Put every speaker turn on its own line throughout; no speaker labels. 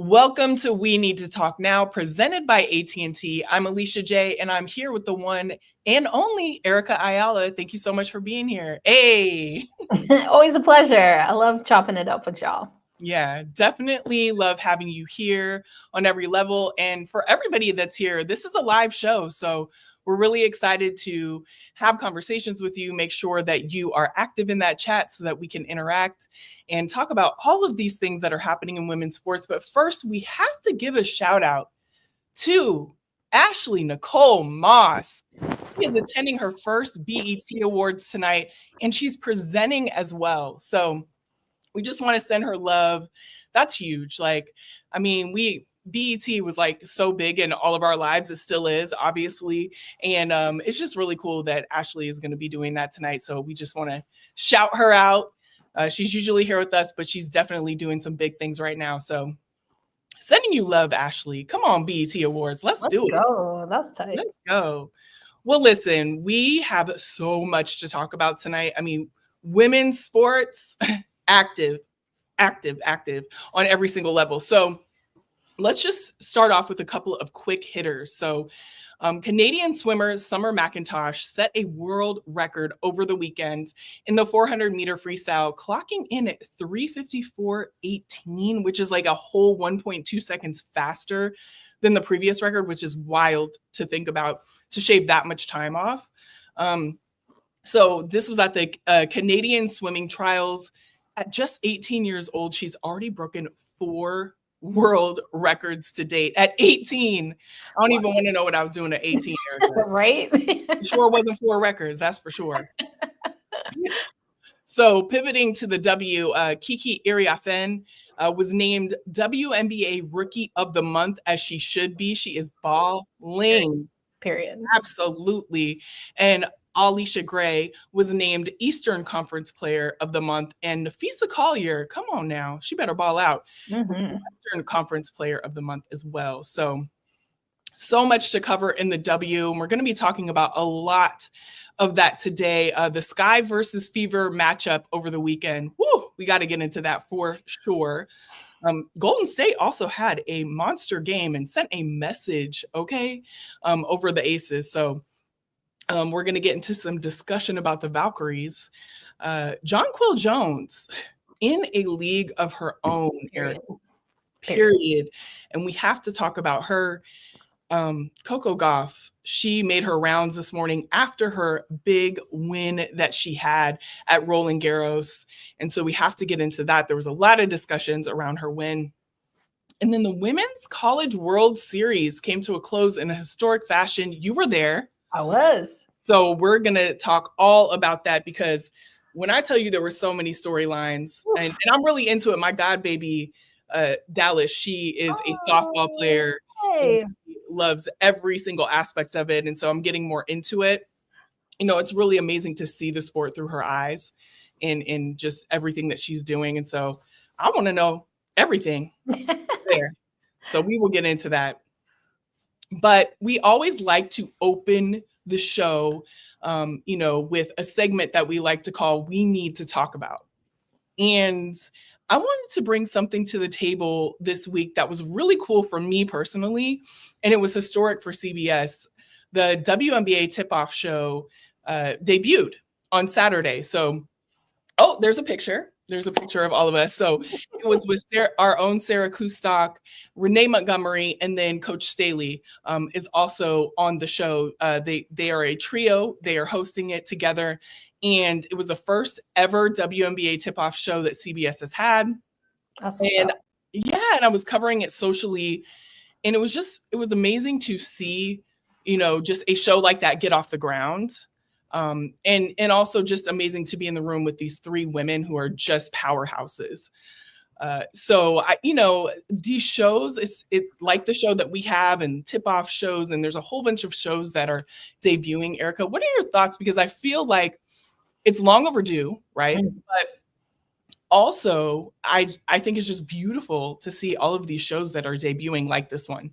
Welcome to We Need to Talk Now, presented by AT&T. I'm Alicia J, and I'm here with the one and only Erica Ayala. Thank you so much for being here. Hey!
Always a pleasure. I love chopping it up with y'all.
Yeah, definitely love having you here on every level. And for everybody that's here, this is a live show. So we're really excited to have conversations with you, make sure that you are active in that chat so that we can interact and talk about all of these things that are happening in women's sports. But first, we have to give a shout out to Ashley Nicole Moss. She is attending her first BET Awards tonight, and she's presenting as well. So we just want to send her love. That's huge. BET was like so big in all of our lives. It still is, obviously. And it's just really cool that Ashley is going to be doing that tonight. So we just want to shout her out. She's usually here with us, but she's definitely doing some big things right now. So sending you love, Ashley. Come on, BET Awards. Let's do it.
That's tight.
Let's go. Well, listen, we have so much to talk about tonight. I mean, women's sports, active on every single level. So let's just start off with a couple of quick hitters. So Canadian swimmer Summer McIntosh set a world record over the weekend in the 400-meter freestyle, clocking in at 3:54.18, which is like a whole 1.2 seconds faster than the previous record, which is wild to think about, to shave that much time off. So this was at the Canadian swimming trials. At just 18 years old, she's already broken 4 world records to date. At 18, I don't even want to know what I was doing at 18.
Right?
Sure wasn't 4 records, that's for sure. So pivoting to the W, Kiki Iriafen was named WNBA Rookie of the Month, as she should be. She is balling.
Period.
Absolutely. And Alicia Gray was named Eastern Conference Player of the Month, and Nafisa Collier, come on now, she better ball out, Western Conference Player of the Month as well. So much to cover in the W, and we're going to be talking about a lot of that today. The Sky versus Fever matchup over the weekend. Woo, we got to get into that for sure. Golden State also had a monster game and sent a message, over the Aces. So we're going to get into some discussion about the Valkyries. Jonquel Jones in a league of her own, Eric. Period. And we have to talk about her. Coco Gauff, she made her rounds this morning after her big win that she had at Roland Garros. And so we have to get into that. There was a lot of discussions around her win. And then the Women's College World Series came to a close in a historic fashion. You were there.
I was.
So we're going to talk all about that, because when I tell you there were so many storylines, and I'm really into it. My god baby, Dallas, she is a softball player.
Hey.
She loves every single aspect of it. And so I'm getting more into it. You know, it's really amazing to see the sport through her eyes and just everything that she's doing. And so I want to know everything there. So we will get into that. But we always like to open the show, with a segment that we like to call We Need to Talk About. And I wanted to bring something to the table this week that was really cool for me personally, and it was historic for CBS. The WNBA tip-off show debuted on Saturday. So, there's a picture. There's a picture of all of us. So it was with our own Sarah Kustok, Renee Montgomery, and then Coach Staley is also on the show. They are a trio. They are hosting it together. And it was the first ever WNBA tip-off show that CBS has had. And I was covering it socially. And it was amazing to see, just a show like that get off the ground. And also just amazing to be in the room with these 3 women who are just powerhouses. So these shows, it's like the show that we have and tip-off shows, and there's a whole bunch of shows that are debuting. Erica, what are your thoughts? Because I feel like it's long overdue, right? But also, I think it's just beautiful to see all of these shows that are debuting like this one.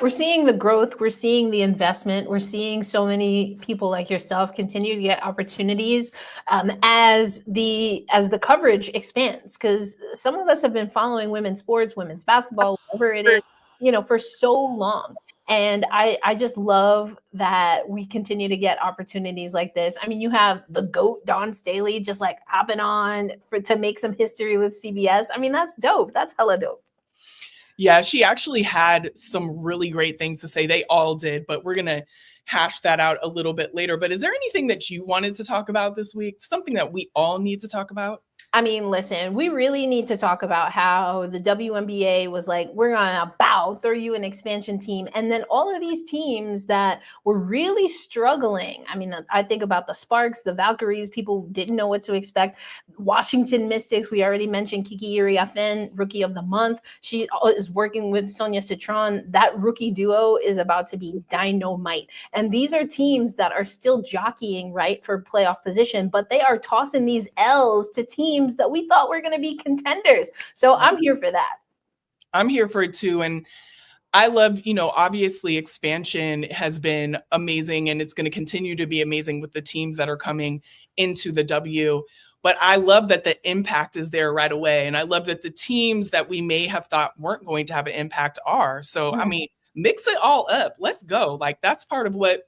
We're seeing the growth, we're seeing the investment, we're seeing so many people like yourself continue to get opportunities as the coverage expands. Because some of us have been following women's sports, women's basketball, whatever it is, for so long. And I just love that we continue to get opportunities like this. I mean, you have the GOAT, Dawn Staley, just like hopping on to make some history with CBS. I mean, that's dope. That's hella dope.
Yeah, she actually had some really great things to say. They all did, but we're going to hash that out a little bit later. But is there anything that you wanted to talk about this week? Something that we all need to talk about?
I mean, listen, we really need to talk about how the WNBA was like, we're going to throw you an expansion team. And then all of these teams that were really struggling. I mean, I think about the Sparks, the Valkyries, people didn't know what to expect. Washington Mystics, we already mentioned Kiki Iriafen, Rookie of the Month. She is working with Sonia Citron. That rookie duo is about to be dynamite. And these are teams that are still jockeying, right, for playoff position, but they are tossing these L's to teams that we thought were going to be contenders. So I'm here for that.
I'm here for it too. And I love, obviously expansion has been amazing and it's going to continue to be amazing with the teams that are coming into the W. But I love that the impact is there right away. And I love that the teams that we may have thought weren't going to have an impact are. So, I mean, mix it all up. Let's go. Like, that's part of what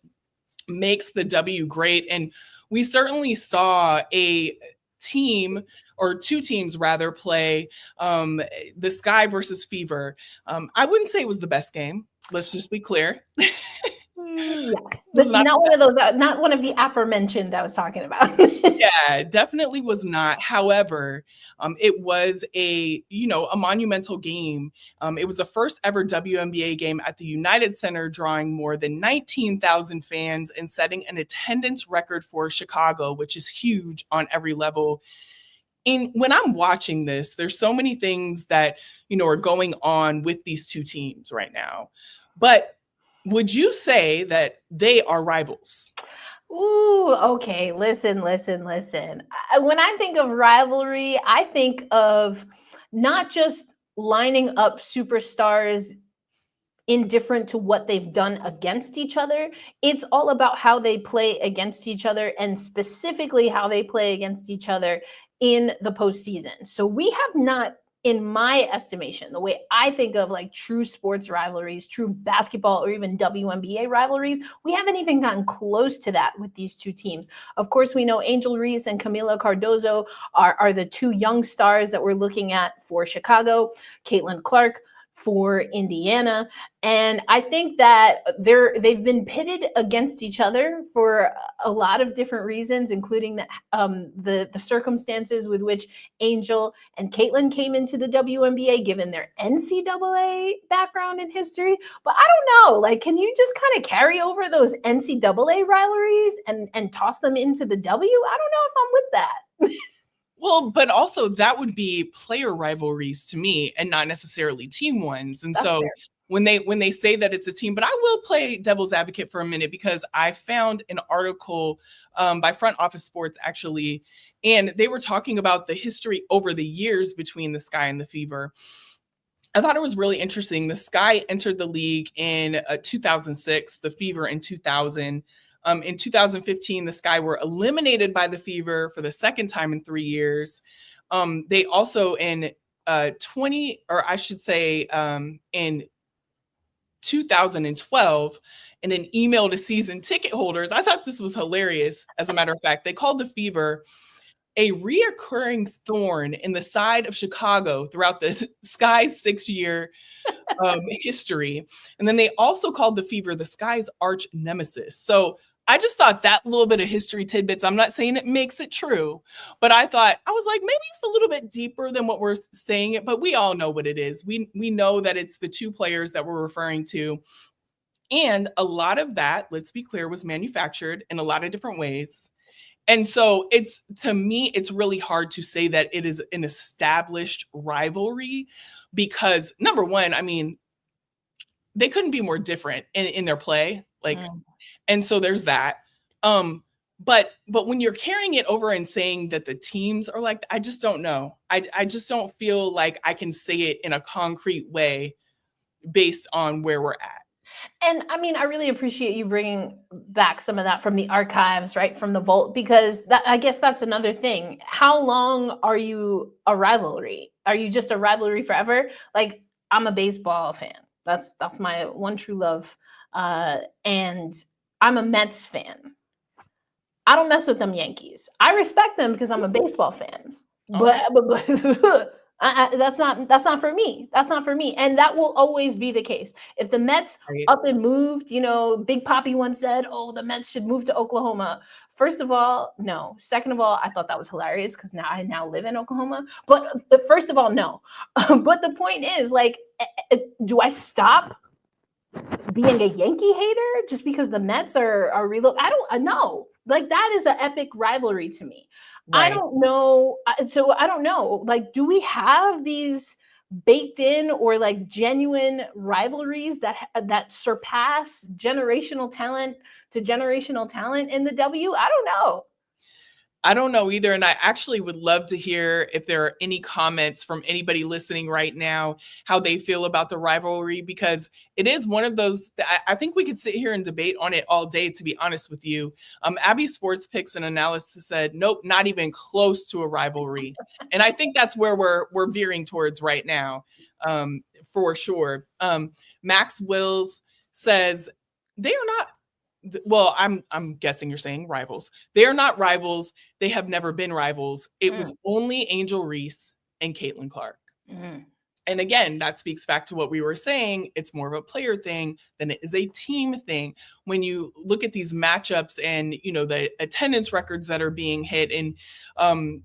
makes the W great. And we certainly saw a team, or two teams rather, play the Sky versus Fever. I wouldn't say it was the best game. Let's just be clear.
Yeah. Not one of those, not one of the aforementioned I was talking about.
Yeah, definitely was not. However, it was a monumental game. It was the first ever WNBA game at the United Center, drawing more than 19,000 fans and setting an attendance record for Chicago, which is huge on every level. And when I'm watching this, there's so many things that, are going on with these two teams right now. But would you say that they are rivals?
Ooh, okay. Listen. When I think of rivalry, I think of not just lining up superstars indifferent to what they've done against each other. It's all about how they play against each other, and specifically how they play against each other in the postseason. So we have not, in my estimation, the way I think of like true sports rivalries, true basketball or even WNBA rivalries, we haven't even gotten close to that with these two teams. Of course, we know Angel Reese and Camila Cardozo are the two young stars that we're looking at for Chicago. Caitlin Clark for Indiana. And I think that they've been pitted against each other for a lot of different reasons, including the circumstances with which Angel and Caitlin came into the WNBA, given their NCAA background and history. But I don't know, like, can you just kind of carry over those NCAA rivalries and toss them into the W? I don't know if I'm with that.
Well, but also that would be player rivalries to me and not necessarily team ones. And that's so fair. When they say that it's a team, but I will play devil's advocate for a minute, because I found an article by Front Office Sports, actually, and they were talking about the history over the years between the Sky and the Fever. I thought it was really interesting. The Sky entered the league in 2006, the Fever in 2000. In 2015, the Sky were eliminated by the Fever for the second time in 3 years. They also in 2012, in an email to season ticket holders, I thought this was hilarious. As a matter of fact, they called the Fever a reoccurring thorn in the side of Chicago throughout the Sky's 6-year history. And then they also called the Fever the Sky's arch nemesis. So I just thought that little bit of history tidbits, I'm not saying it makes it true, but I was like, maybe it's a little bit deeper than what we're saying it, but we all know what it is. We know that it's the two players that we're referring to. And a lot of that, let's be clear, was manufactured in a lot of different ways. And so to me, it's really hard to say that it is an established rivalry, because number one, I mean, they couldn't be more different in their play. And so there's that. But when you're carrying it over and saying that the teams are like, I just don't know. I just don't feel like I can say it in a concrete way based on where we're at.
And I mean, I really appreciate you bringing back some of that from the archives, right? From the vault, because I guess that's another thing. How long are you a rivalry? Are you just a rivalry forever? Like, I'm a baseball fan. That's my one true love. And I'm a Mets fan. I don't mess with them Yankees. I respect them because I'm a baseball fan. But that's not for me. That's not for me. And that will always be the case. If the Mets up and moved, Big Papi once said, "Oh, the Mets should move to Oklahoma." First of all, no. Second of all, I thought that was hilarious because I now live in Oklahoma. But first of all, no. But the point is, like, do I stop being a Yankee hater just because the Mets are reload? I don't know. Like, that is an epic rivalry to me. Right. I don't know. So I don't know. Like, do we have these baked in or like genuine rivalries that surpass generational talent to generational talent in the W? I don't know.
I don't know either. And I actually would love to hear if there are any comments from anybody listening right now, how they feel about the rivalry, because it is one of those that I think we could sit here and debate on it all day, to be honest with you. Abby Sports Picks and Analysis said, nope, not even close to a rivalry. And I think that's where we're veering towards right now, for sure. Max Wills says they are not. Well, I'm guessing you're saying rivals. They are not rivals. They have never been rivals. It was only Angel Reese and Caitlin Clark. And again, that speaks back to what we were saying. It's more of a player thing than it is a team thing. When you look at these matchups and, the attendance records that are being hit and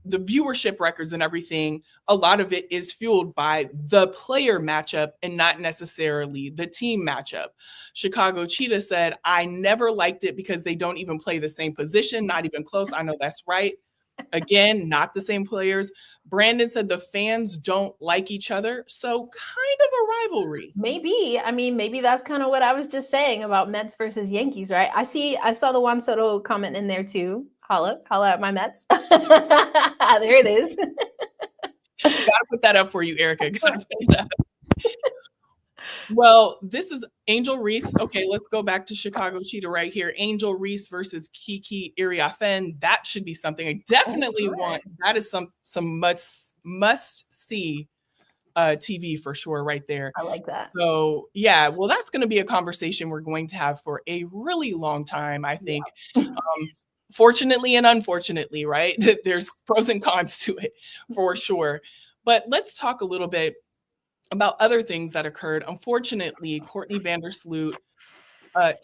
the viewership records and everything, a lot of it is fueled by the player matchup and not necessarily the team matchup. Chicago Cheetah said, I never liked it because they don't even play the same position, not even close. I know that's right. Again, not the same players. Brandon said the fans don't like each other. So kind of a rivalry.
Maybe. I mean, maybe that's kind of what I was just saying about Mets versus Yankees, right? I saw the Juan Soto comment in there too. Holla at my Mets. There it is.
Gotta put that up for you, Erica. Gotta put it up. Well, this is Angel Reese. Okay, let's go back to Chicago Cheetah right here. Angel Reese versus Kiki Iriafen. That should be something I definitely want. That is some must see TV for sure right there.
I like that.
So yeah, well, that's going to be a conversation we're going to have for a really long time, I think. Yeah. Fortunately and unfortunately, right? There's pros and cons to it for sure. But let's talk a little bit about other things that occurred. Unfortunately, Courtney Vandersloot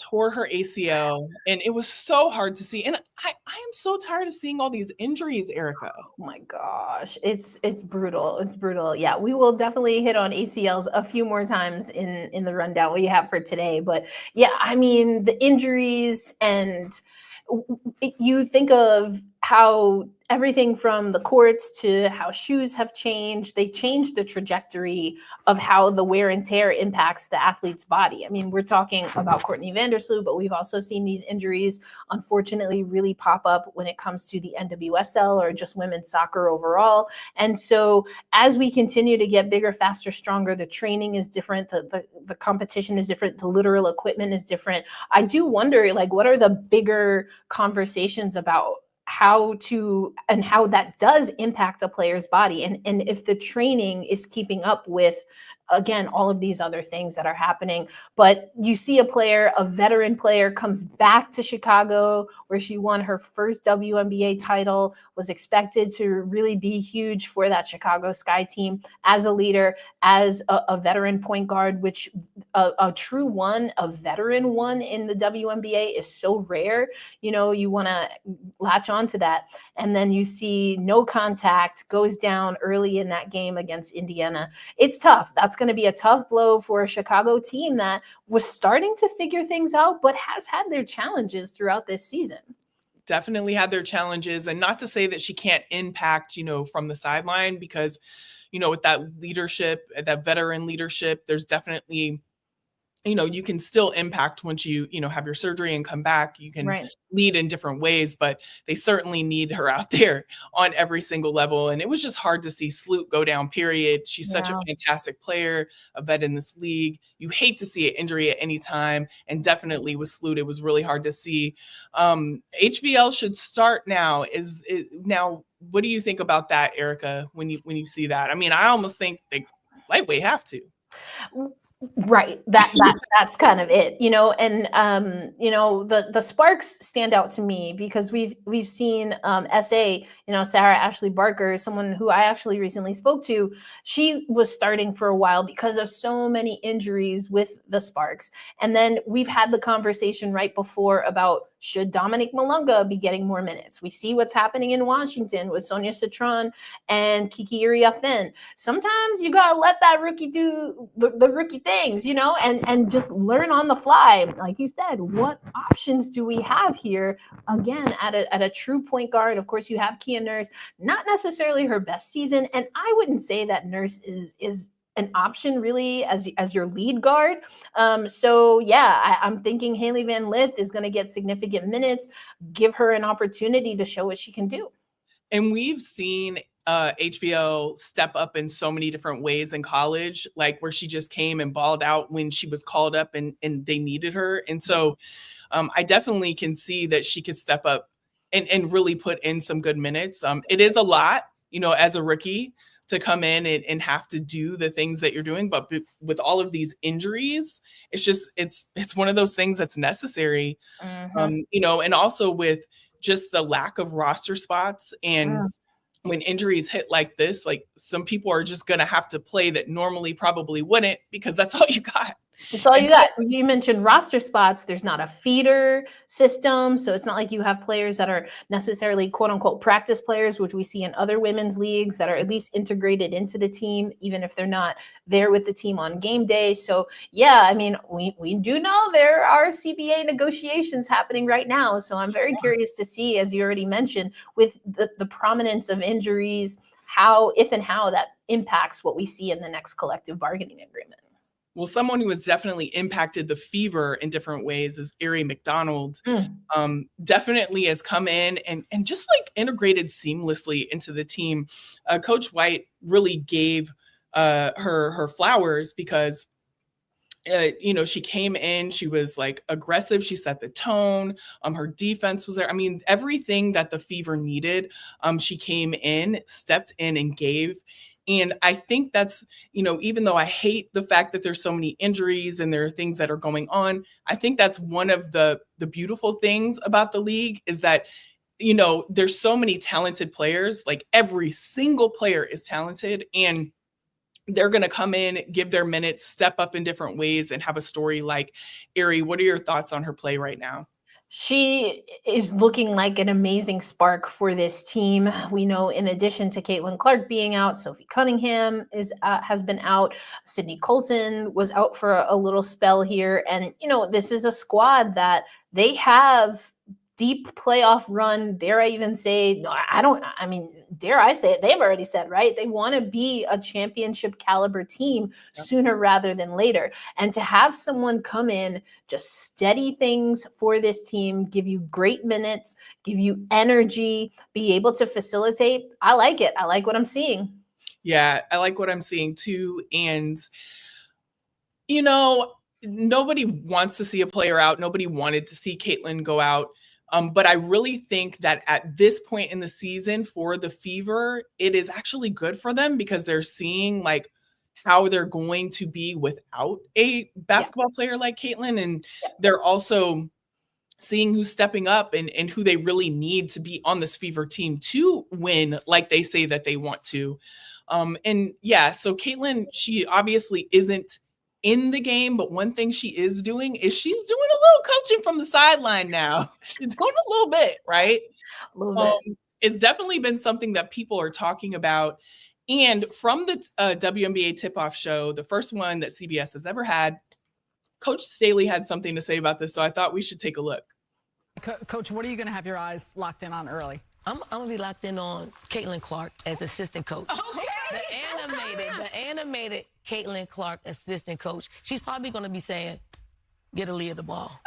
tore her ACL, and it was so hard to see. And I am so tired of seeing all these injuries, Erica.
Oh my gosh, it's brutal. It's brutal. Yeah, we will definitely hit on ACLs a few more times in the rundown we have for today. But yeah, I mean, the injuries, and you think of how everything from the courts to how shoes have changed. They changed the trajectory of how the wear and tear impacts the athlete's body. I mean, we're talking about Courtney Vandersloot, but we've also seen these injuries, unfortunately, really pop up when it comes to the NWSL or just women's soccer overall. And so as we continue to get bigger, faster, stronger, the training is different, the competition is different, the literal equipment is different. I do wonder, like, what are the bigger conversations about how that does impact a player's body, and if the training is keeping up with, again, all of these other things that are happening. But you see a veteran player comes back to Chicago where she won her first WNBA title, was expected to really be huge for that Chicago Sky team as a leader, as a veteran point guard, which a true one, a veteran one in the WNBA is so rare. You want to latch onto that. And then you see no contact, goes down early in that game against Indiana. It's tough. That's going to be a tough blow for a Chicago team that was starting to figure things out, but has had their challenges throughout this season.
Definitely had their challenges. And not to say that she can't impact, from the sideline, because, with that leadership, that veteran leadership, there's definitely you can still impact once you have your surgery and come back. You can lead in different ways, but they certainly need her out there on every single level. And it was just hard to see Sloot go down, period. She's such a fantastic player, a vet in this league. You hate to see an injury at any time. And definitely with Sloot, it was really hard to see. HVL should start now. Now, what do you think about that, Erica, when you see that? I mean, I almost think they lightweight have to.
Right. That's kind of it, and the sparks stand out to me because we've seen SA, Sarah Ashley Barker, someone who I actually recently spoke to. She was starting for a while because of so many injuries with the Sparks. And then we've had the conversation right before about, should Dominic Malunga be getting more minutes? We see what's happening in Washington with Sonia Citron and Kiki Iriafen. Sometimes you got to let that rookie do the rookie things, and just learn on the fly. Like you said, what options do we have here? Again, at a true point guard, of course, you have Kia Nurse, not necessarily her best season. And I wouldn't say that Nurse is an option really as your lead guard. So yeah, I'm thinking Haley Van Lith is going to get significant minutes, give her an opportunity to show what she can do.
And we've seen HVL step up in so many different ways in college, like where she just came and balled out when she was called up and they needed her. And so I definitely can see that she could step up and really put in some good minutes. It is a lot, as a rookie, to come in and have to do the things that you're doing. But with all of these injuries, it's one of those things that's necessary, and also with just the lack of roster spots. And when injuries hit like this, like some people are just going to have to play that normally probably wouldn't, because that's all you got.
That's all you got. You mentioned roster spots. There's not a feeder system. So it's not like you have players that are necessarily quote unquote practice players, which we see in other women's leagues that are at least integrated into the team, even if they're not there with the team on game day. So yeah, I mean, we do know there are CBA negotiations happening right now. So I'm very curious to see, as you already mentioned, with the prominence of injuries, how that impacts what we see in the next collective bargaining agreement.
Well, someone who has definitely impacted the Fever in different ways is Aari McDonald. Definitely has come in and just like integrated seamlessly into the team. Coach White really gave her flowers because, she came in, she was like aggressive. She set the tone. Her defense was there. I mean, everything that the Fever needed, she came in, stepped in and gave. And I think that's, even though I hate the fact that there's so many injuries and there are things that are going on, I think that's one of the beautiful things about the league is that, there's so many talented players. Like every single player is talented, and they're going to come in, give their minutes, step up in different ways, and have a story like Aari. What are your thoughts on her play right now?
She is looking like an amazing spark for this team. We know, in addition to Caitlin Clark being out, Sophie Cunningham has been out. Sydney Colson was out for a little spell here. And, this is a squad that they have deep playoff run. Dare I even say, dare I say it? They've already said, right? They want to be a championship caliber team sooner rather than later. And to have someone come in, just steady things for this team, give you great minutes, give you energy, be able to facilitate. I like it. I like what I'm seeing.
Yeah, I like what I'm seeing too. And, nobody wants to see a player out. Nobody wanted to see Caitlin go out. But I really think that at this point in the season for the Fever, it is actually good for them because they're seeing like how they're going to be without a basketball player like Caitlin. And they're also seeing who's stepping up and who they really need to be on this Fever team to win like they say that they want to. So Caitlin, she obviously isn't in the game, but one thing she is doing is she's doing a little coaching from the sideline now. She's doing a little bit, right?
A little bit.
It's definitely been something that people are talking about. And from the WNBA tip-off show, the first one that CBS has ever had, Coach Staley had something to say about this, so I thought we should take a look.
Coach, what are you going to have your eyes locked in on early?
I'm going to be locked in on Caitlin Clark as assistant coach.
Okay.
animated Caitlin Clark assistant coach, she's probably going to be saying, get Aaliyah the ball.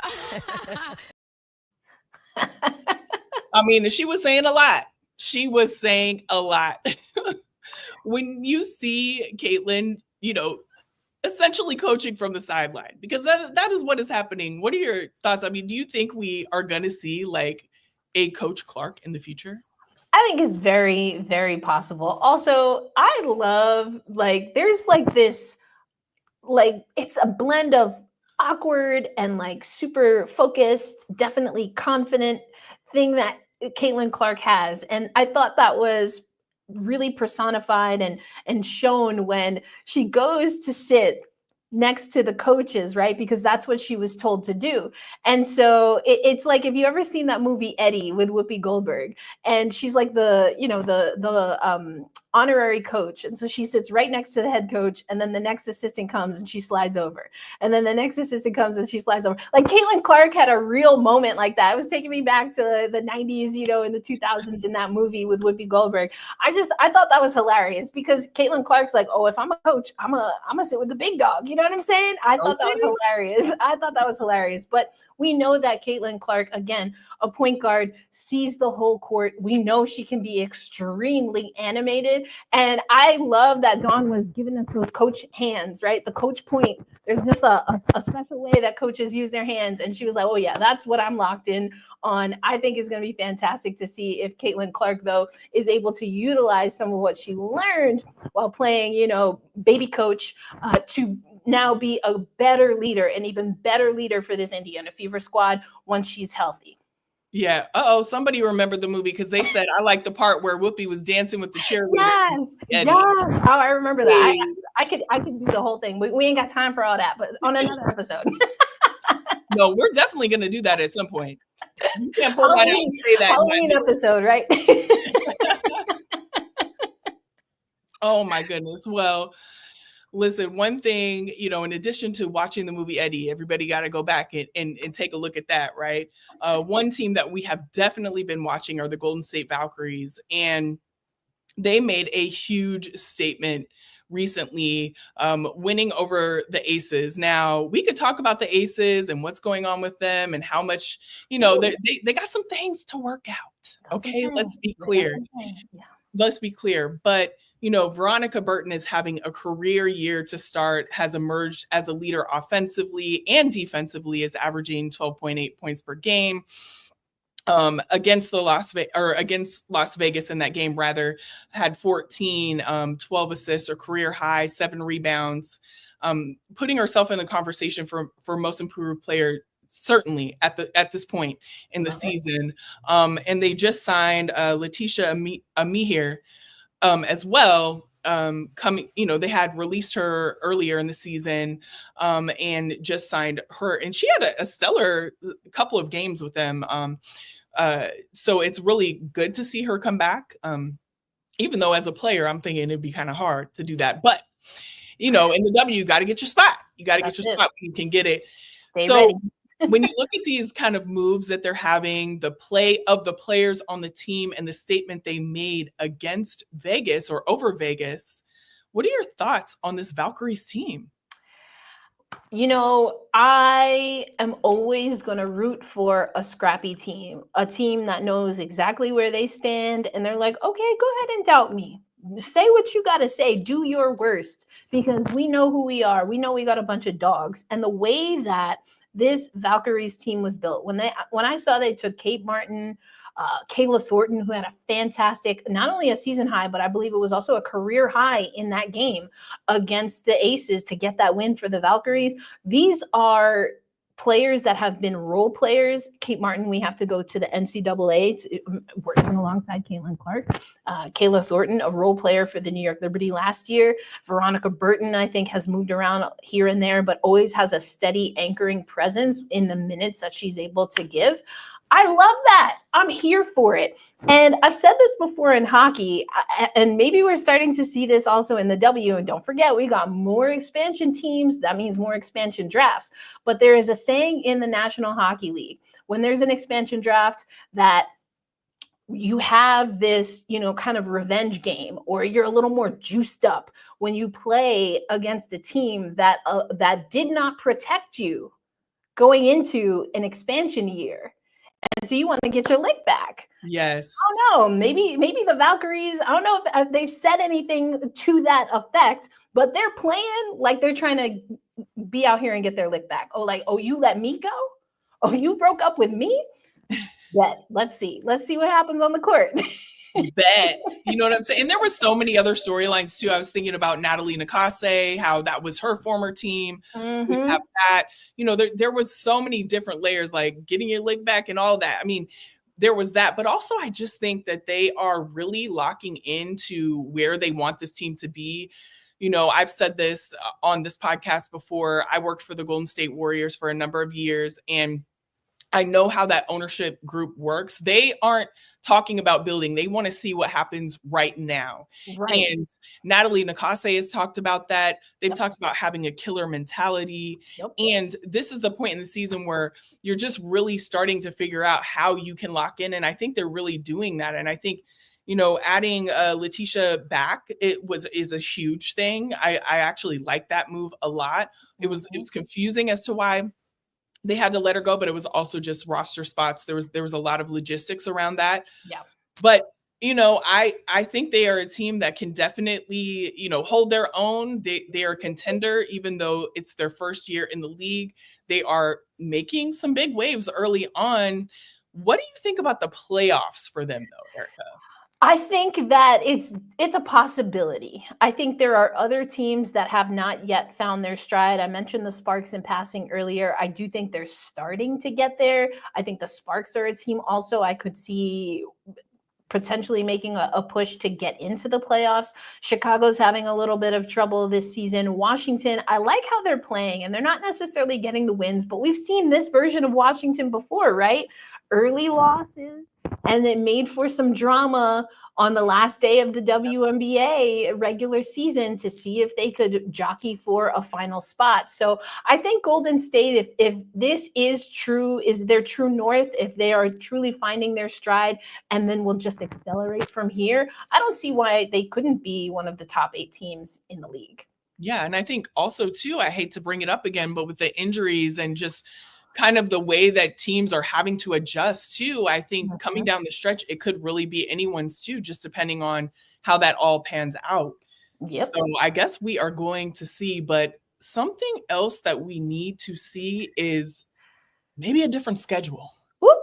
I mean, she was saying a lot. She was saying a lot. When you see Caitlin, essentially coaching from the sideline, because that is what is happening. What are your thoughts? I mean, do you think we are going to see like a Coach Clark in the future?
I think it's very, very possible. Also, I love there's this it's a blend of awkward and super focused, definitely confident thing that Caitlin Clark has. And I thought that was really personified and shown when she goes to sit next to the coaches, right? Because that's what she was told to do. And so it's like, if you ever seen that movie Eddie with Whoopi Goldberg, and she's like the honorary coach. And so she sits right next to the head coach, and then the next assistant comes and she slides over. And then the next assistant comes and she slides over. Like Caitlin Clark had a real moment like that. It was taking me back to the 90s, in the 2000s in that movie with Whoopi Goldberg. I thought that was hilarious because Caitlin Clark's like, oh, if I'm a coach, I'm gonna sit with the big dog. You know what I'm saying? I thought that was hilarious. But we know that Caitlin Clark, again, a point guard, sees the whole court. We know she can be extremely animated. And I love that Dawn was giving us those coach hands, right? The coach point. There's just a special way that coaches use their hands. And she was like, oh, yeah, that's what I'm locked in on. I think it's going to be fantastic to see if Caitlin Clark, though, is able to utilize some of what she learned while playing, baby coach to now be a better leader, an even better leader for this Indiana Fever squad once she's healthy.
Yeah. Somebody remembered the movie because they said, I like the part where Whoopi was dancing with the cheerleaders.
Yes. Oh, I remember that. I could do the whole thing. We ain't got time for all that, but on another episode.
No, we're definitely going to do that at some point. You can't pull that out and say that.
Halloween episode, right?
Oh my goodness. Well, listen, one thing, in addition to watching the movie Eddie, everybody got to go back and take a look at that, right? One team that we have definitely been watching are the Golden State Valkyries, and they made a huge statement recently, winning over the Aces. Now, we could talk about the Aces and what's going on with them and how much, they got some things to work out. Okay, let's be clear. Let's be clear. But Veronica Burton is having a career year to start, has emerged as a leader offensively and defensively, is averaging 12.8 points per game. Against Las Vegas in that game, rather, had 14, 12 assists, or career high, 7 rebounds, putting herself in the conversation for most improved player, certainly at this point in the season. And they just signed Letitia Amihir as well. They had released her earlier in the season and just signed her, and she had a stellar couple of games with them. So it's really good to see her come back. Even though as a player, I'm thinking it'd be kind of hard to do that. But, in the W, you got to get your spot. You got to get your spot when you can get it.
Stay ready.
When you look at these kind of moves that they're having, the play of the players on the team and the statement they made against Vegas or over Vegas, what are your thoughts on this Valkyries team?
I am always going to root for a scrappy team, a team that knows exactly where they stand. And they're like, okay, go ahead and doubt me. Say what you got to say. Do your worst, because we know who we are. We know we got a bunch of dogs. And the way that this Valkyries team was built, when I saw they took Kate Martin, Kayla Thornton, who had a fantastic, not only a season high, but I believe it was also a career high in that game against the Aces to get that win for the Valkyries. These are players that have been role players. Kate Martin, we have to go to the NCAA, working alongside Caitlin Clark. Kayla Thornton, a role player for the New York Liberty last year. Veronica Burton, I think, has moved around here and there, but always has a steady anchoring presence in the minutes that she's able to give. I love that. I'm here for it. And I've said this before in hockey, and maybe we're starting to see this also in the W. And don't forget, we got more expansion teams. That means more expansion drafts. But there is a saying in the National Hockey League, when there's an expansion draft, that you have this, kind of revenge game, or you're a little more juiced up when you play against a team that did not protect you going into an expansion year. And so you want to get your lick back.
Yes.
I don't know. Maybe the Valkyries, I don't know if they've said anything to that effect, but they're playing like they're trying to be out here and get their lick back. Oh, you let me go? Oh, you broke up with me? Bet. Let's see what happens on the court.
Bet. You know what I'm saying? And there were so many other storylines too. I was thinking about Natalie Nakase, how that was her former team.
Mm-hmm.
We have that. There was so many different layers, like getting your leg back and all that. I mean, there was that, but also I just think that they are really locking into where they want this team to be. I've said this on this podcast before. I worked for the Golden State Warriors for a number of years, and I know how that ownership group works. They aren't talking about building. They want to see what happens right now.
Right.
And Natalie Nakase has talked about that. They've
Yep.
talked about having a killer mentality.
Yep.
And this is the point in the season where you're just really starting to figure out how you can lock in. And I think they're really doing that. And I think, adding Letitia back, is a huge thing. I actually like that move a lot. It was confusing as to why they had to let her go, but it was also just roster spots. There was a lot of logistics around that.
Yeah.
But, I think they are a team that can definitely, hold their own. They are a contender, even though it's their first year in the league. They are making some big waves early on. What do you think about the playoffs for them though, Erica?
I think that it's a possibility. I think there are other teams that have not yet found their stride. I mentioned the Sparks in passing earlier. I do think they're starting to get there. I think the Sparks are a team also I could see potentially making a push to get into the playoffs. Chicago's having a little bit of trouble this season. Washington, I like how they're playing, and they're not necessarily getting the wins, but we've seen this version of Washington before, right? Early losses, and it made for some drama on the last day of the WNBA regular season to see if they could jockey for a final spot. So I think Golden State, if this is true, is their true north, if they are truly finding their stride and then will just accelerate from here, I don't see why they couldn't be one of the top 8 teams in the league.
Yeah. And I think also too, I hate to bring it up again, but with the injuries and just kind of the way that teams are having to adjust too, I think coming down the stretch, it could really be anyone's too, just depending on how that all pans out.
Yep.
So I guess we are going to see, but something else that we need to see is maybe a different schedule.
Whoop.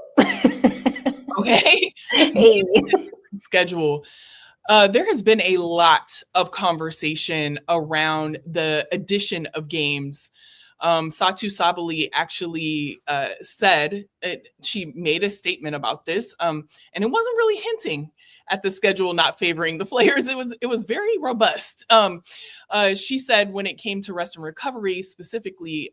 Okay.
Hey.
Schedule. There has been a lot of conversation around the addition of games. Satu Sabali actually said she made a statement about this, and it wasn't really hinting at the schedule not favoring the players. It was very robust. She said when it came to rest and recovery, specifically,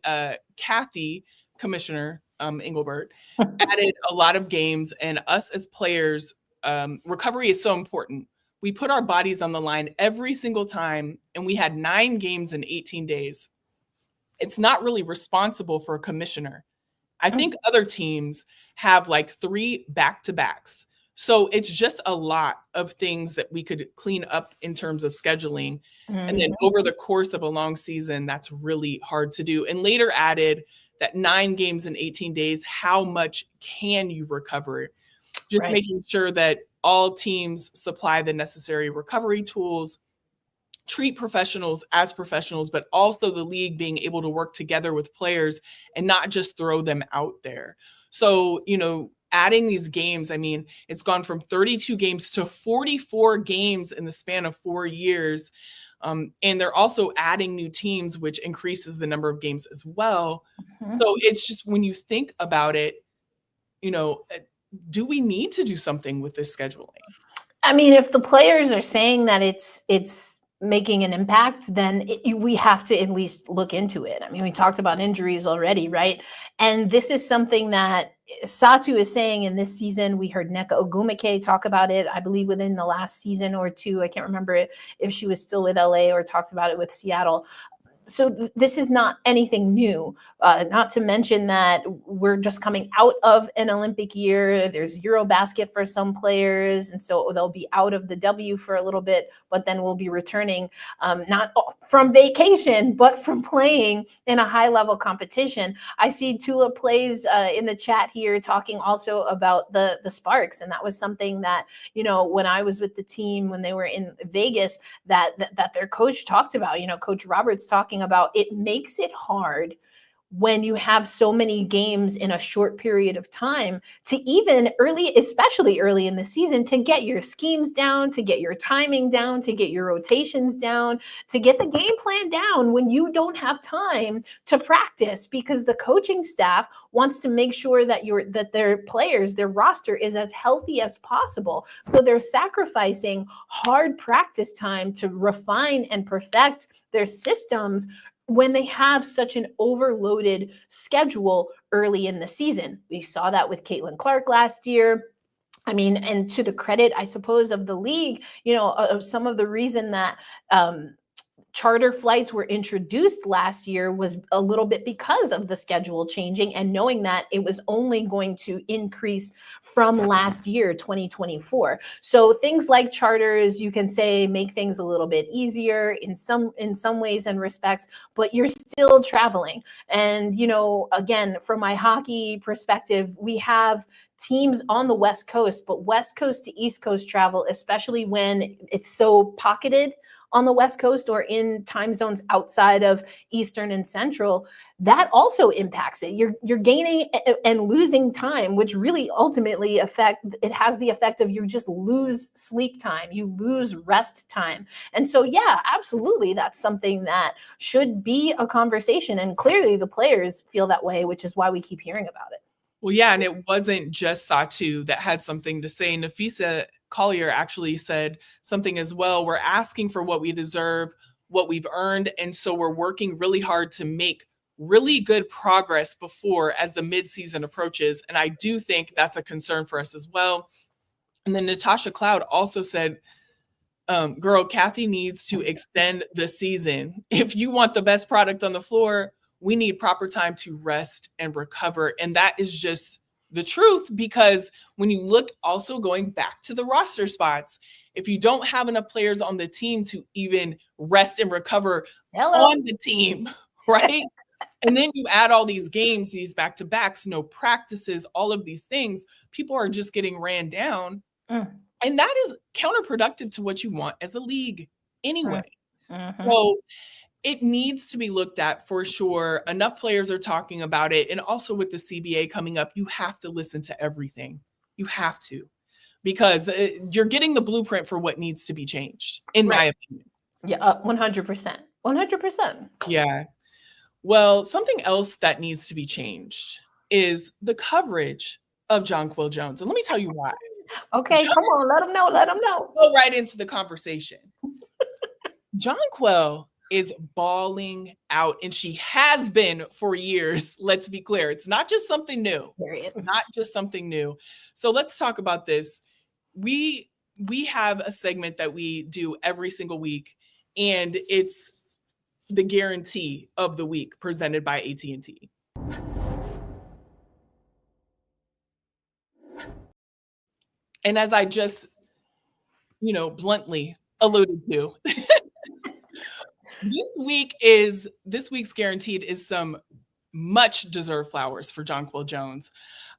Kathy, Commissioner Engelbert, added a lot of games, and us as players, recovery is so important. We put our bodies on the line every single time, and we had 9 games in 18 days. It's not really responsible for a commissioner. I think other teams have like 3 back-to-backs. So it's just a lot of things that we could clean up in terms of scheduling. And then over the course of a long season, that's really hard to do. And later added that 9 games in 18 days, how much can you recover? Just making sure that all teams supply the necessary recovery tools, treat professionals as professionals, but also the league being able to work together with players and not just throw them out there. So, adding these games, I mean, it's gone from 32 games to 44 games in the span of 4 years. And they're also adding new teams, which increases the number of games as well. So it's just, when you think about it, do we need to do something with this scheduling?
I mean, if the players are saying that it's making an impact, then we have to at least look into it. I mean, we talked about injuries already, right? And this is something that Satu is saying in this season. We heard Nneka Ogwumike talk about it, I believe, within the last season or 2. I can't remember if she was still with LA or talked about it with Seattle. this is not anything new, not to mention that we're just coming out of an Olympic year. There's Eurobasket for some players, and so they'll be out of the W for a little bit, but then we'll be returning not from vacation, but from playing in a high-level competition. I see Tula Plays in the chat here talking also about the Sparks, and that was something that, when I was with the team when they were in Vegas, that their coach talked about, Coach Roberts talking about, it makes it hard when you have so many games in a short period of time to even especially early in the season, to get your schemes down, to get your timing down, to get your rotations down, to get the game plan down when you don't have time to practice, because the coaching staff wants to make sure that their players, their roster is as healthy as possible. So they're sacrificing hard practice time to refine and perfect their systems when they have such an overloaded schedule early in the season. We saw that with Caitlin Clark last year. I mean, and to the credit, I suppose, of the league, some of the reason that charter flights were introduced last year was a little bit because of the schedule changing and knowing that it was only going to increase from last year, 2024. So things like charters, you can say, make things a little bit easier in some ways and respects, but you're still traveling. And, again, from my hockey perspective, we have teams on the West Coast, but West Coast to East Coast travel, especially when it's so pocketed on the West Coast or in time zones outside of Eastern and Central, that also impacts it. You're gaining and losing time, which really ultimately has the effect of you just lose sleep time, you lose rest time. And so, yeah, absolutely, that's something that should be a conversation. And clearly the players feel that way, which is why we keep hearing about it.
Well, yeah, and it wasn't just Satu that had something to say. Nafisa Collier actually said something as well. We're asking for what we deserve, what we've earned, and so we're working really hard to make really good progress before as the midseason approaches. And I do think that's a concern for us as well. And then Natasha Cloud also said, girl, Kathy needs to extend the season. If you want the best product on the floor, we need proper time to rest and recover. And that is just the truth, because when you look, also going back to the roster spots, if you don't have enough players on the team to even rest and recover on the team, right? And then you add all these games, these back-to-backs, no practices, all of these things, people are just getting ran down. And that is counterproductive to what you want as a league anyway. So it needs to be looked at for sure. Enough players are talking about it. And also with the CBA coming up, you have to listen to everything. You have to, because you're getting the blueprint for what needs to be changed, in my opinion.
Yeah, 100%. 100%.
Yeah. Well, something else that needs to be changed is the coverage of Jonquel Jones. And let me tell you why.
Okay, come on, let them know.
Go right into the conversation. Jonquel is balling out, and she has been for years. Let's be clear. It's not just something new.
Period.
Not just something new. So let's talk about this. We have a segment that we do every single week, and it's the guarantee of the week presented by AT&T. And as I just, bluntly alluded to, this week's guaranteed is some much deserved flowers for Jonquel Jones.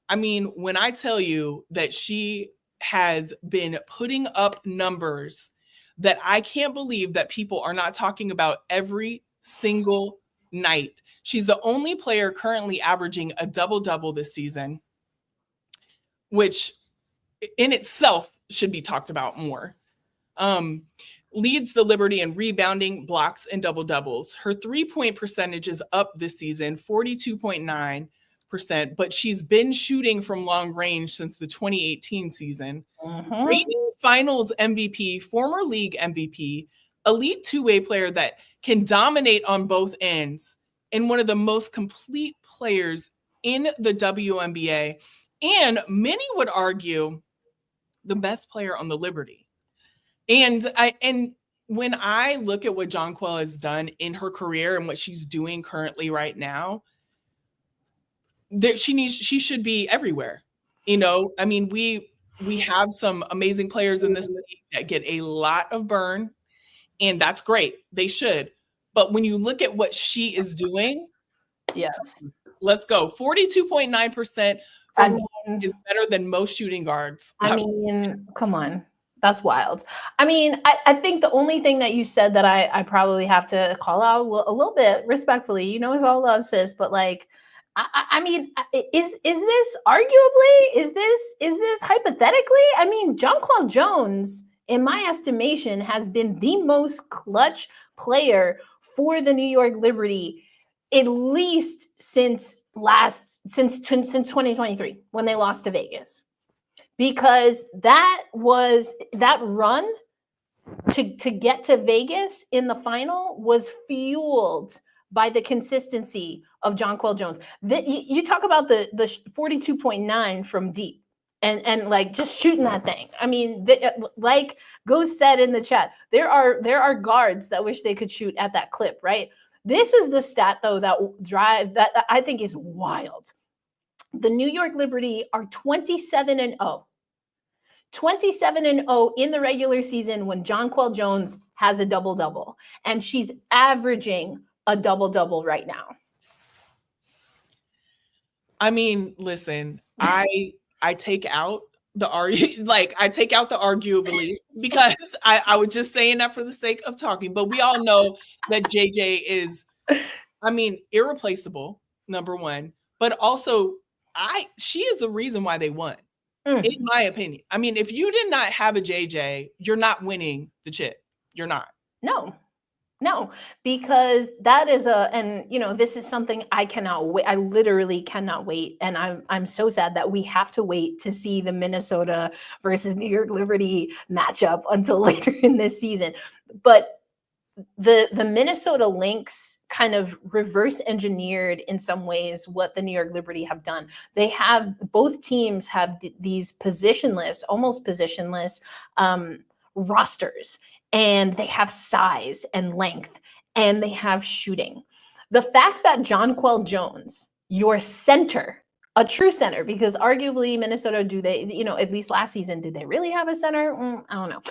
I mean, when I tell you that she has been putting up numbers that I can't believe that people are not talking about every single night. She's the only player currently averaging a double-double this season, which in itself should be talked about more. Leads the Liberty in rebounding, blocks, and double-doubles. Her three-point percentage is up this season, 42.9%, but she's been shooting from long range since the 2018 season. Reigning finals MVP, former league MVP, elite two-way player that can dominate on both ends, and one of the most complete players in the WNBA, and many would argue the best player on the Liberty. And when I look at what Jonquel has done in her career and what she's doing currently right now, that she should be everywhere. You know, I mean, we have some amazing players in this league that get a lot of burn, and that's great. They should. But when you look at what she is doing,
yes,
let's go. 42.9% is better than most shooting guards.
I mean, come on. That's wild. I mean, I think the only thing that you said that I probably have to call out a little bit respectfully, you know, it's all love, sis, but like, I mean, is this arguably, is this hypothetically? I mean, Jonquel Jones, in my estimation, has been the most clutch player for the New York Liberty, at least since 2023 when they lost to Vegas. Because that run to get to Vegas in the final was fueled by the consistency of Jonquel Jones. You talk about the 42.9 from deep and like just shooting that thing. I mean, like Ghost said in the chat, there are guards that wish they could shoot at that clip, right? This is the stat though that I think is wild. The New York Liberty are 27-0. 27-0 in the regular season when Jonquel Jones has a double-double. And she's averaging a double-double right now.
I mean, listen, I take out the arguably because I was just saying that for the sake of talking. But we all know that JJ is, I mean, irreplaceable, number one. But also, she is the reason why they won, in my opinion. I mean, if you did not have a JJ, you're not winning the chip. You're not.
No, because that is and you know, this is something I cannot wait. I literally cannot wait. And I'm so sad that we have to wait to see the Minnesota versus New York Liberty matchup until later in this season. But the Minnesota Lynx kind of reverse engineered in some ways what the New York Liberty have done. They have, both teams have these almost positionless rosters, and they have size and length, and they have shooting. The fact that Jonquel Jones, your center, a true center, because arguably Minnesota, do they, you know, at least last season, did they really have a center? I don't know.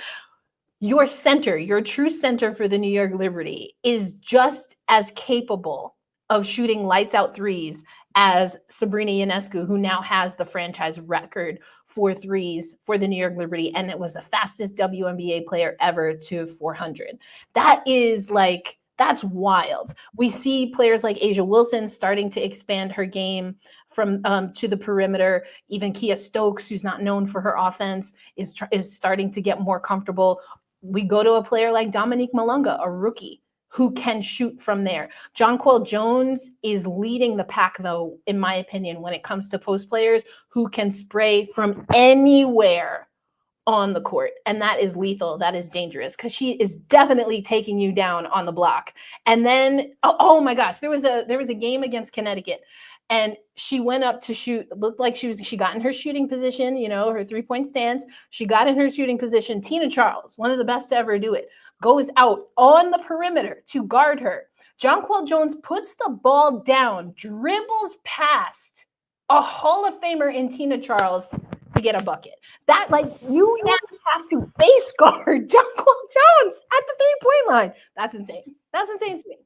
Your center, your true center for the New York Liberty is just as capable of shooting lights out threes as Sabrina Ionescu, who now has the franchise record for threes for the New York Liberty. And it was the fastest WNBA player ever to 400. That is like, that's wild. We see players like A'ja Wilson starting to expand her game from to the perimeter. Even Kia Stokes, who's not known for her offense, is starting to get more comfortable. We go to a player like Dominique Malunga, a rookie, who can shoot from there. Jonquel Jones is leading the pack, though, in my opinion, when it comes to post players who can spray from anywhere on the court. And that is lethal. That is dangerous, because she is definitely taking you down on the block. And then, oh my gosh, there was a game against Connecticut, and she went up to shoot. It looked like she got in her shooting position, you know, her 3-point stance. She got in her shooting position. Tina Charles, one of the best to ever do it, goes out on the perimeter to guard her. Jonquel Jones puts the ball down, dribbles past a Hall of Famer in Tina Charles to get a bucket. That, like, you now have to face guard Jonquel Jones at the 3-point line. That's insane. That's insane to me.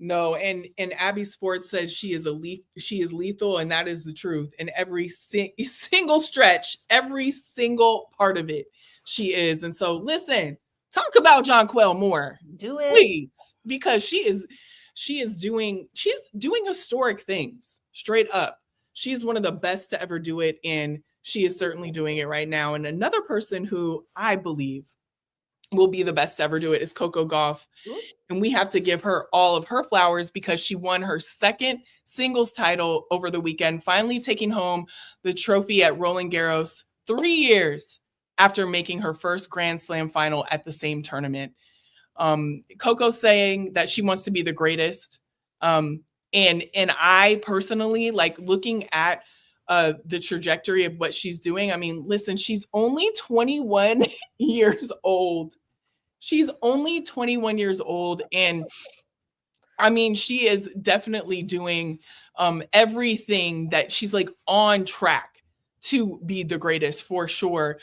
No, and Abby Sports says she is lethal, and that is the truth. In every single stretch, every single part of it, she is. And so, listen, talk about Jonquel more,
do it,
please, because she's doing historic things. Straight up, she is one of the best to ever do it, and she is certainly doing it right now. And another person who I believe will be the best to ever do it is Coco Gauff. And we have to give her all of her flowers, because she won her second singles title over the weekend, finally taking home the trophy at Roland Garros 3 years after making her first Grand Slam final at the same tournament. Coco saying that she wants to be the greatest. And I personally, like, looking at the trajectory of what she's doing. I mean, listen, she's only 21 years old, She's only 21 years old, and I mean, she is definitely doing everything that she's like on track to be the greatest for sure.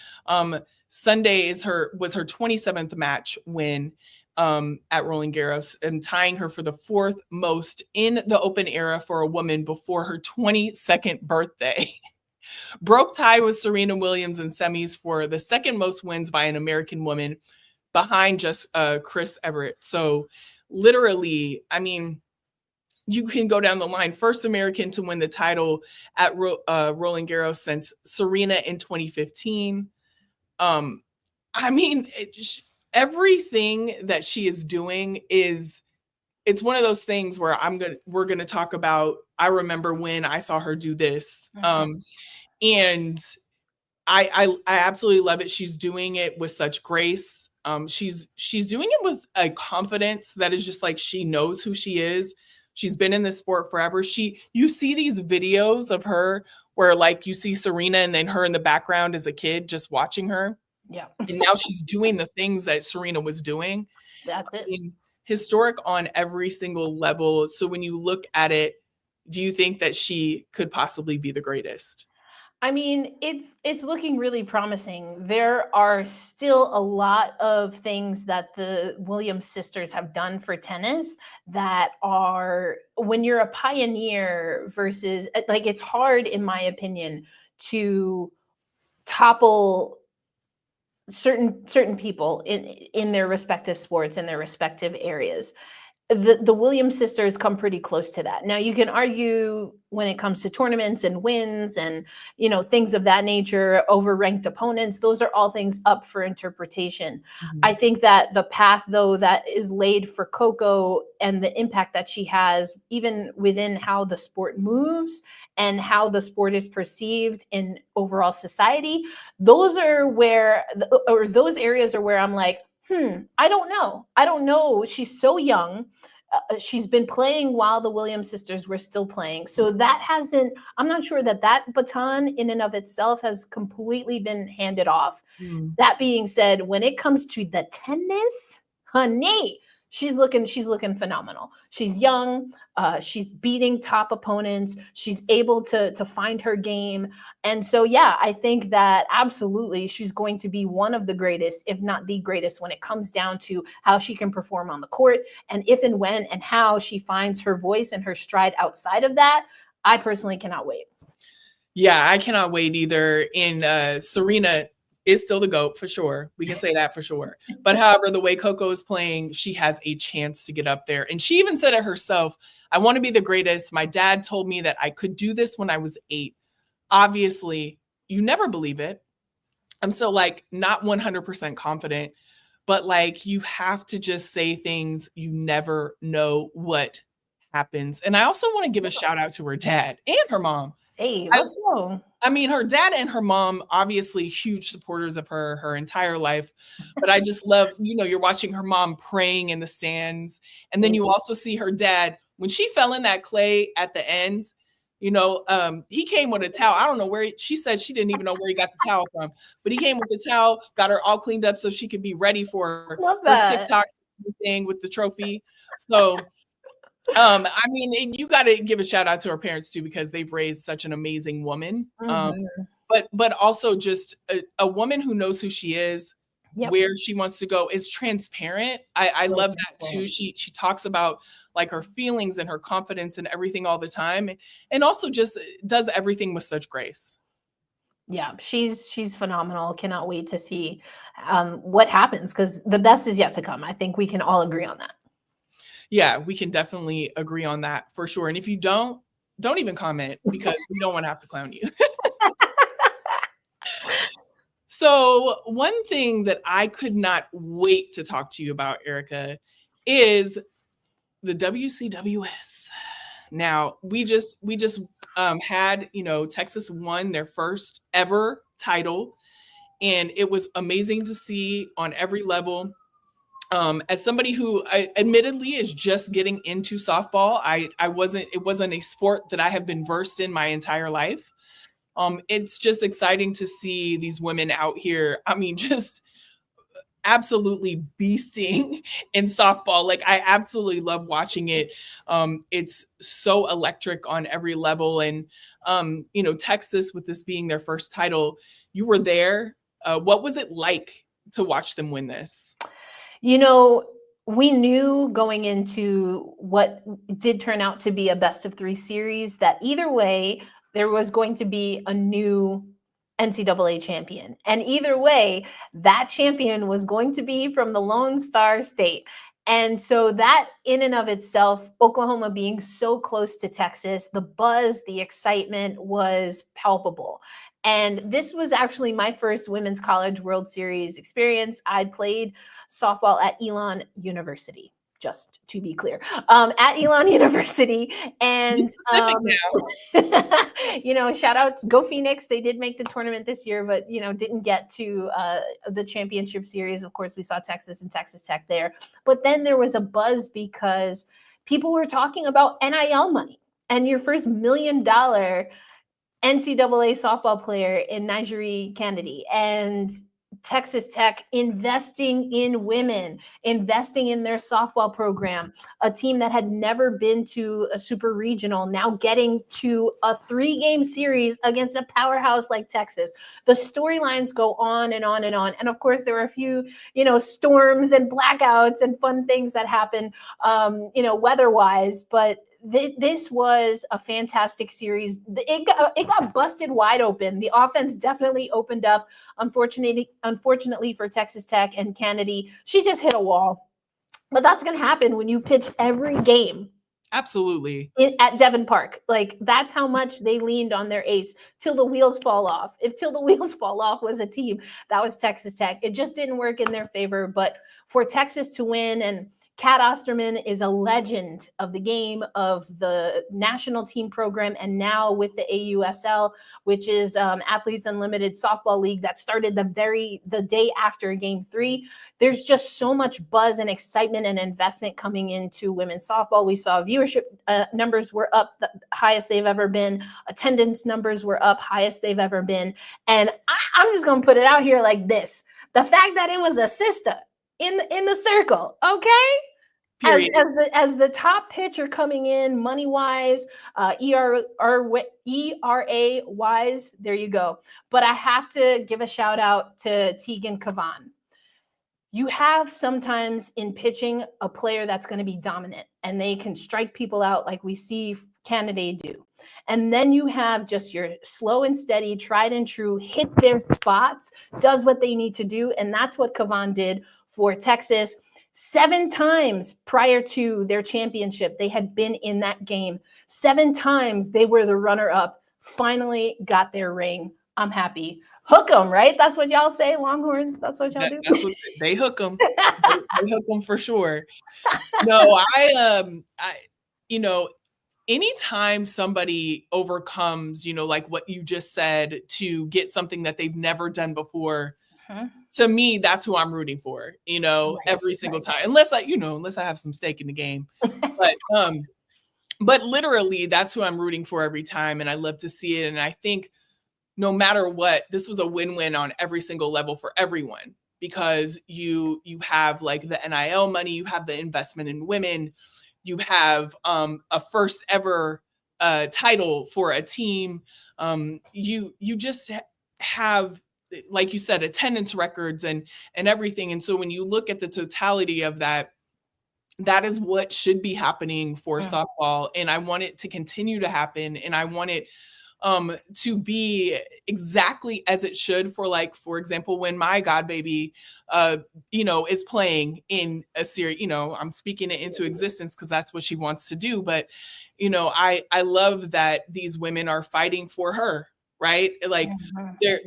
Sunday was her 27th match win at Roland Garros, and tying her for the fourth most in the Open era for a woman before her 22nd birthday. Broke tie with Serena Williams in semis for the second most wins by an American woman, behind just Chris Everett. So literally, I mean, you can go down the line. First American to win the title at Roland Garros since Serena in 2015. I mean, everything that she is doing it's one of those things where we're gonna talk about. I remember when I saw her do this, and I absolutely love it. She's doing it with such grace. She's doing it with a confidence that is just like, she knows who she is. She's been in this sport forever. You see these videos of her where like you see Serena and then her in the background as a kid just watching her.
Yeah.
And now she's doing the things that Serena was doing.
That's it.
I mean, historic on every single level. So when you look at it, do you think that she could possibly be the greatest?
I mean, it's looking really promising. There are still a lot of things that the Williams sisters have done for tennis that are, when you're a pioneer versus, like, it's hard, in my opinion, to topple certain people in their respective sports, in their respective areas. The Williams sisters come pretty close to that. Now, you can argue when it comes to tournaments and wins and, you know, things of that nature, over-ranked opponents, those are all things up for interpretation. Mm-hmm. I think that the path, though, that is laid for Coco and the impact that she has, even within how the sport moves and how the sport is perceived in overall society, those are where, or those areas are where I'm like, I don't know. She's so young. She's been playing while the Williams sisters were still playing. So I'm not sure that baton in and of itself has completely been handed off. That being said, when it comes to the tennis, honey, she's looking phenomenal. She's young. She's beating top opponents. She's able to find her game. And so, yeah, I think that absolutely she's going to be one of the greatest, if not the greatest, when it comes down to how she can perform on the court, and if and when and how she finds her voice and her stride outside of that. I personally cannot wait.
Yeah, I cannot wait either. And Serena is still the GOAT for sure. We can say that for sure. But however, the way Coco is playing, she has a chance to get up there. And she even said it herself, I want to be the greatest. My dad told me that I could do this when I was 8. Obviously, you never believe it. I'm still like not 100% confident, but like you have to just say things. You never know what happens. And I also want to give a shout out to her dad and her mom.
Hey, let's go.
I mean, her dad and her mom, obviously huge supporters of her entire life. But I just love, you're watching her mom praying in the stands. And then you also see her dad, when she fell in that clay at the end, he came with a towel. I don't know where she said she didn't even know where he got the towel from, but he came with the towel, got her all cleaned up so she could be ready for her TikTok thing with the trophy. So I mean, you got to give a shout out to her parents too, because they've raised such an amazing woman. But also just a woman who knows who she is, where she wants to go, is transparent. I love that too. She talks about like her feelings and her confidence and everything all the time, and also just does everything with such grace.
Yeah, she's phenomenal. Cannot wait to see what happens, because the best is yet to come. I think we can all agree on that.
Yeah, we can definitely agree on that for sure. And if you don't even comment, because we don't want to have to clown you. So one thing that I could not wait to talk to you about, Erica, is the WCWS. Now, we just had, Texas won their first ever title, and it was amazing to see on every level. As somebody who admittedly is just getting into softball, it wasn't a sport that I have been versed in my entire life. It's just exciting to see these women out here. I mean, just absolutely beasting in softball. Like, I absolutely love watching it. It's so electric on every level. And, Texas, with this being their first title, you were there. What was it like to watch them win this?
We knew going into what did turn out to be a best of 3 series that either way, there was going to be a new NCAA champion. And either way, that champion was going to be from the Lone Star State. And so that in and of itself, Oklahoma being so close to Texas, the buzz, the excitement was palpable. And this was actually my first Women's College World Series experience. I played softball at Elon University, just to be clear, at Elon University. And, shout out to Go Phoenix. They did make the tournament this year, but, didn't get to the championship series. Of course, we saw Texas and Texas Tech there. But then there was a buzz because people were talking about NIL money and your first $1 million NCAA softball player in Najiri Kennedy, and Texas Tech investing in women, investing in their softball program, a team that had never been to a super regional, now getting to a 3-game series against a powerhouse like Texas. The storylines go on and on and on. And of course, there were a few, storms and blackouts and fun things that happened, weather-wise, but this was a fantastic series. It got busted wide open. The offense definitely opened up. Unfortunately for Texas Tech and Kennedy, she just hit a wall. But that's going to happen when you pitch every game.
Absolutely.
At Devon Park. Like, that's how much they leaned on their ace till the wheels fall off. If till the wheels fall off was a team, that was Texas Tech. It just didn't work in their favor. But for Texas to win, and Kat Osterman is a legend of the game, of the national team program, and now with the AUSL, which is Athletes Unlimited Softball League that started the day after Game 3. There's just so much buzz and excitement and investment coming into women's softball. We saw viewership numbers were up the highest they've ever been. Attendance numbers were up highest they've ever been. And I'm just going to put it out here like this. The fact that it was a sister in the circle, okay? As the top pitcher coming in, money wise, ERA wise, there you go. But I have to give a shout out to Tegan Cavan. You have sometimes in pitching a player that's going to be dominant and they can strike people out like we see Canada do. And then you have just your slow and steady, tried and true, hit their spots, does what they need to do. And that's what Cavan did for Texas. 7 times prior to their championship, they had been in that game. 7 times they were the runner-up, finally got their ring. I'm happy. Hook them, right? That's what y'all say, Longhorns? That's what y'all do?
That's what they hook them. They hook them for sure. No, anytime somebody overcomes, like what you just said, to get something that they've never done before, to me, that's who I'm rooting for, every single time, unless I have some stake in the game, but literally that's who I'm rooting for every time. And I love to see it. And I think no matter what, this was a win-win on every single level for everyone, because you have like the NIL money, you have the investment in women, you have a first ever title for a team. You just have, like you said, attendance records and everything. And so when you look at the totality of that, that is what should be happening for softball. And I want it to continue to happen. And I want it to be exactly as it should for, like, for example, when my god baby, is playing in a series, I'm speaking it into existence because that's what she wants to do. But, I love that these women are fighting for her, right? Like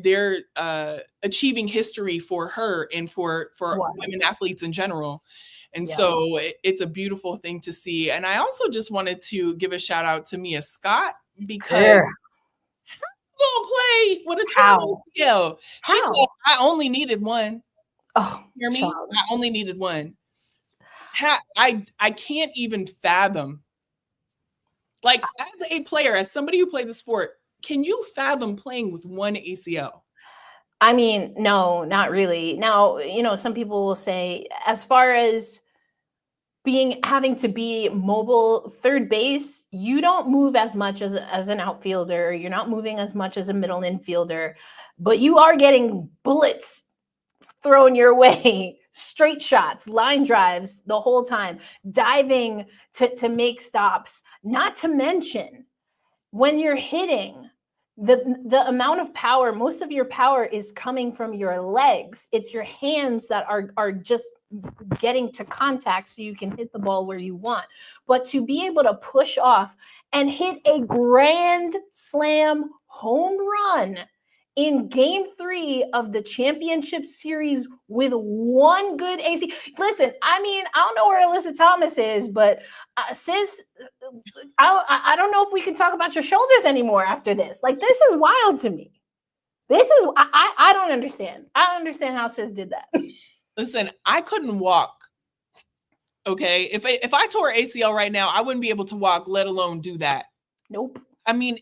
they're achieving history for her and for women athletes in general. And so it's a beautiful thing to see. And I also just wanted to give a shout out to Mia Scott, because gonna play with a torn ACL. She said, I only needed one.
Oh,
hear me? Child. I only needed one. I can't even fathom, like, as a player, as somebody who played the sport, can you fathom playing with one ACL?
I mean, no, not really. Now, some people will say, as far as having to be mobile third base, you don't move as much as an outfielder. You're not moving as much as a middle infielder, but you are getting bullets thrown your way, straight shots, line drives the whole time, diving to make stops. Not to mention, when you're hitting, the amount of power, most of your power is coming from your legs. It's your hands that are just getting to contact so you can hit the ball where you want. But to be able to push off and hit a grand slam home run in game 3 of the championship series with one good AC. Listen, I mean, I don't know where Alyssa Thomas is, but sis, I don't know if we can talk about your shoulders anymore after this. Like, this is wild to me. I don't understand. I don't understand how sis did that.
Listen, I couldn't walk. Okay. If I tore ACL right now, I wouldn't be able to walk, let alone do that.
Nope.
I mean,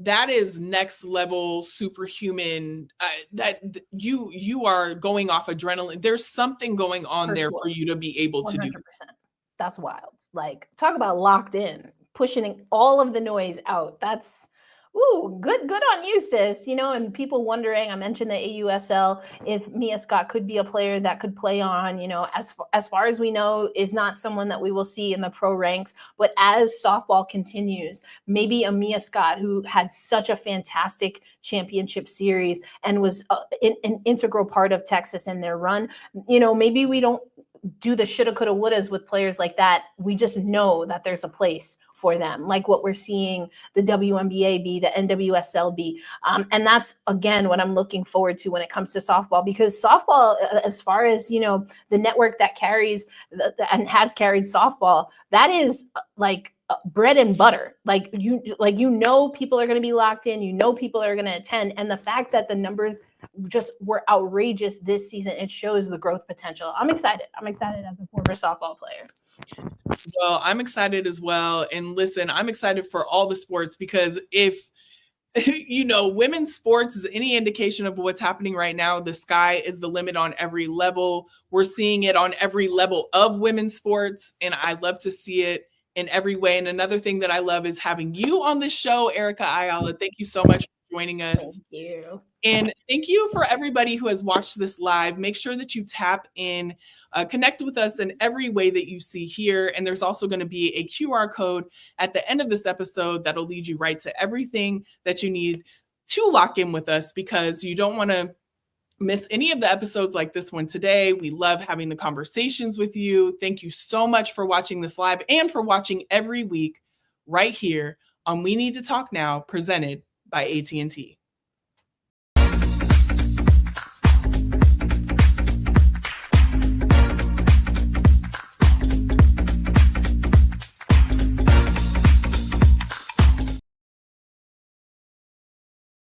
that is next level superhuman. That you are going off adrenaline. There's something going on
For
there
sure.
for you to be able to
100%.
do.
That's wild. Like, talk about locked in, pushing all of the noise out. That's good on you, sis. And people wondering, I mentioned the AUSL, if Mia Scott could be a player that could play on, as far as we know, is not someone that we will see in the pro ranks. But as softball continues, maybe a Mia Scott, who had such a fantastic championship series and was an integral part of Texas in their run, maybe we don't do the shoulda, coulda, wouldas with players like that. We just know that there's a place for them, like what we're seeing the WNBA be, the NWSL be. And that's, again, what I'm looking forward to when it comes to softball, because softball, as far as, the network that carries and has carried softball, that is like bread and butter. People are going to be locked in, people are going to attend. And the fact that the numbers just were outrageous this season, it shows the growth potential. I'm excited as a former softball player.
Well, I'm excited as well. And listen, I'm excited for all the sports, because if women's sports is any indication of what's happening right now, the sky is the limit on every level. We're seeing it on every level of women's sports, and I love to see it in every way. And another thing that I love is having you on this show, Erica Ayala. Thank you so much for joining us.
Thank you.
And thank you for everybody who has watched this live. Make sure that you tap in, connect with us in every way that you see here. And there's also going to be a QR code at the end of this episode that'll lead you right to everything that you need to lock in with us, because you don't want to miss any of the episodes like this one today. We love having the conversations with you. Thank you so much for watching this live and for watching every week right here on We Need to Talk Now, presented by AT&T.